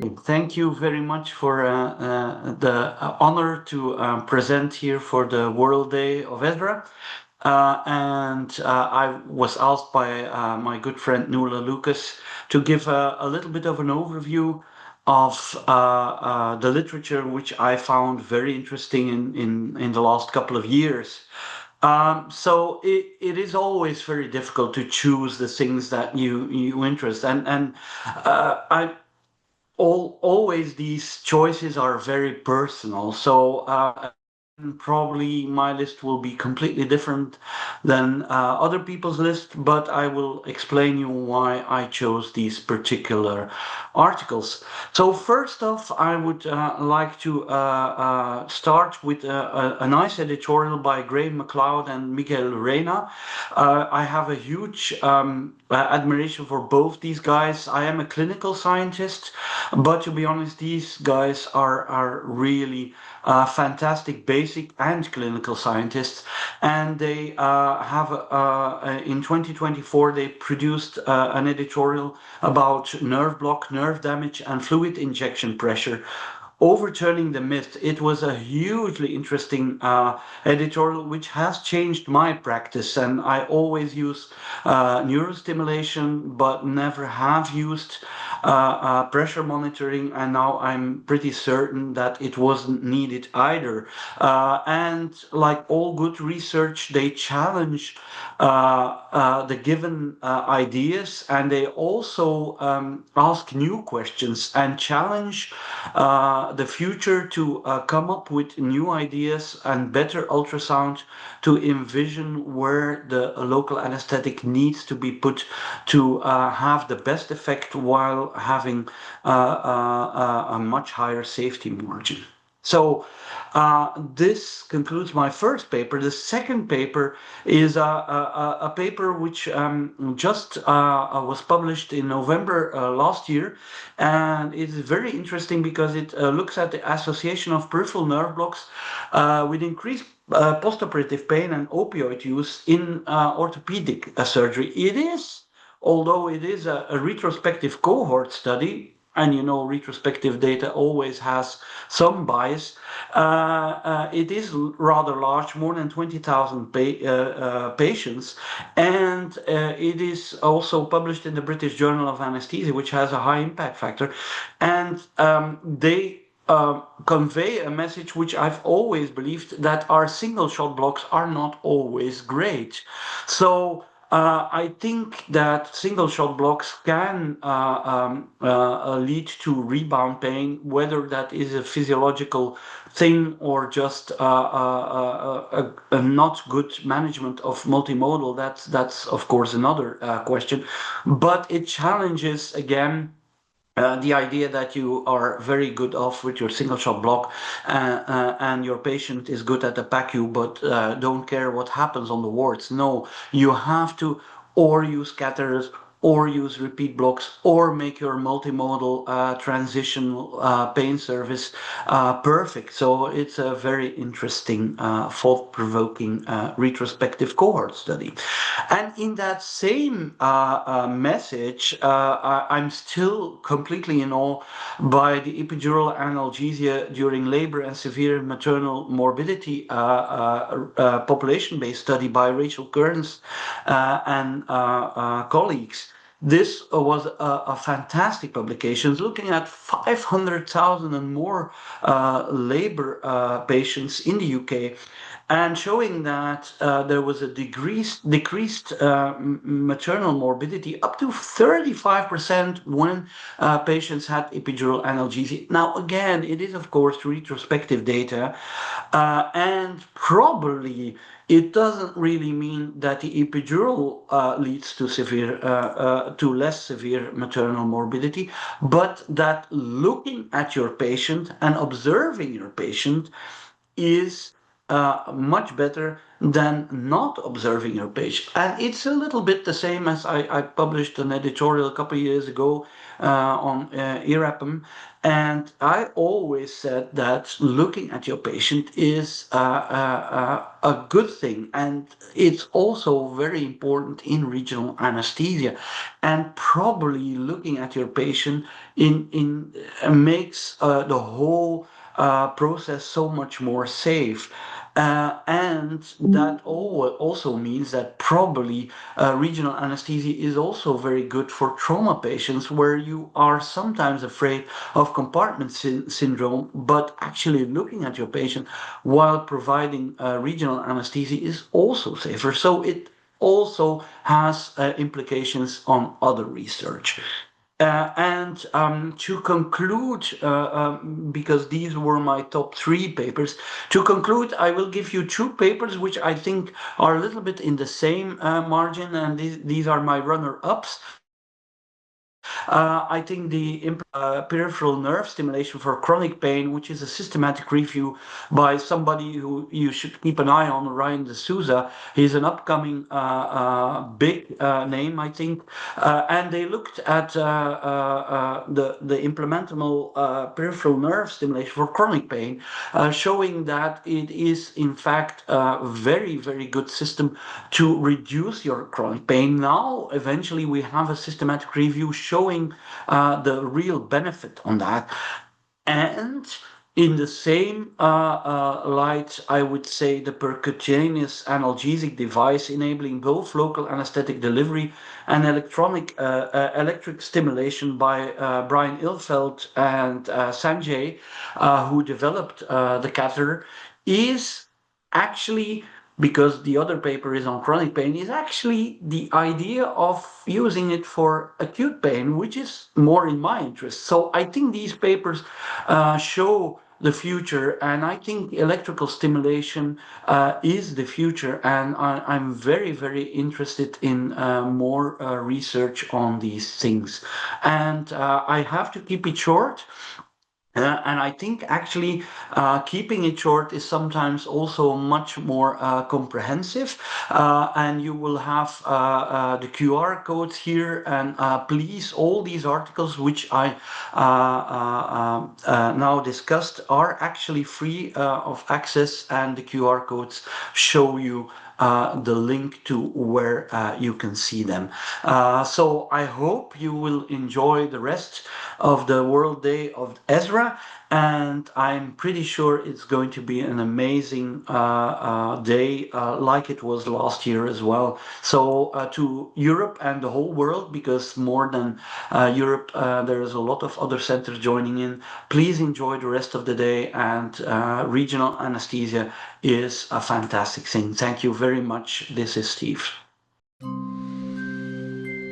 Thank you very much for the honor to present here for the World Day of Ezra. And I was asked by my good friend Nuala Lucas to give a little bit of an overview of the literature, which I found very interesting in the last couple of years. So it is always very difficult to choose the things that you interest, and I always these choices are very personal. And probably my list will be completely different than other people's list, but I will explain you why I chose these particular articles. So first off, I would like to start with a nice editorial by Graham MacLeod and Michael Reina. I have a huge admiration for both these guys. I am a clinical scientist, but to be honest, these guys are really fantastic basic and clinical scientists, and they have in 2024 they produced an editorial about nerve block, nerve damage, and fluid injection pressure. Overturning the myth. It was a hugely interesting editorial, which has changed my practice. And I always use neurostimulation, but never have used pressure monitoring. And now I'm pretty certain that it wasn't needed either. And like all good research, they challenge the given ideas, and they also ask new questions and challenge the future to come up with new ideas and better ultrasound to envision where the local anesthetic needs to be put to have the best effect while having a much higher safety margin. So this concludes my first paper. The second paper is a paper which just was published in November last year, and it is very interesting because it looks at the association of peripheral nerve blocks with increased postoperative pain and opioid use in orthopedic surgery. It is, although it is a retrospective cohort study, and you know retrospective data always has some bias. It is rather large, more than 20,000 patients, and it is also published in the British Journal of Anaesthesia, which has a high impact factor, and they convey a message which I've always believed, that our single shot blocks are not always great. So I think that single shot blocks can lead to rebound pain, whether that is a physiological thing or just a not good management of multimodal. That's of course another question, but it challenges again the idea that you are very good off with your single shot block and your patient is good at the PACU, but don't care what happens on the wards. No, you have to or use catheters or use repeat blocks or make your multimodal transitional pain service perfect. So it's a very interesting, thought-provoking retrospective cohort study. And in that same message, I'm still completely in awe by the epidural analgesia during labor and severe maternal morbidity population-based study by Rachel Kearns and colleagues. This was a fantastic publication looking at 500,000 and more labor patients in the UK, and showing that there was a decreased maternal morbidity up to 35% when patients had epidural analgesia. Now, again, it is of course retrospective data, and probably it doesn't really mean that the epidural leads to to less severe maternal morbidity, but that looking at your patient and observing your patient is much better than not observing your patient. And it's a little bit the same as I published an editorial a couple of years ago on IRAPM. And I always said that looking at your patient is a good thing. And it's also very important in regional anesthesia. And probably looking at your patient in makes the whole process so much more safe. And that also means that probably regional anesthesia is also very good for trauma patients where you are sometimes afraid of compartment syndrome, but actually looking at your patient while providing regional anesthesia is also safer. So it also has implications on other research. And to conclude, because these were my top three papers, to conclude, I will give you two papers which I think are a little bit in the same margin, and these are my runner-ups. I think the peripheral nerve stimulation for chronic pain, which is a systematic review by somebody who you should keep an eye on, Ryan D'Souza. He's an upcoming big name, I think. And they looked at the implementable peripheral nerve stimulation for chronic pain, showing that it is in fact a very, very good system to reduce your chronic pain. Now, eventually, we have a systematic review showing the real benefit on that. And in the same light, I would say the percutaneous analgesic device enabling both local anesthetic delivery and electric stimulation by Brian Ilfeld and Sanjay, who developed the catheter, is actually, because the other paper is on chronic pain, is actually the idea of using it for acute pain, which is more in my interest. So I think these papers show the future, and I think electrical stimulation is the future, and I'm very, very interested in more research on these things. And I have to keep it short. And I think actually keeping it short is sometimes also much more comprehensive. And you will have the QR codes here. And please, all these articles which I now discussed are actually free of access, and the QR codes show you the link to where you can see them. So I hope you will enjoy the rest of the World Day of Ezra, and I'm pretty sure it's going to be an amazing day, like it was last year as well. So to Europe and the whole world, because more than Europe, there is a lot of other centers joining in. Please enjoy the rest of the day, and regional anesthesia is a fantastic thing. Thank you very much. This is Steve.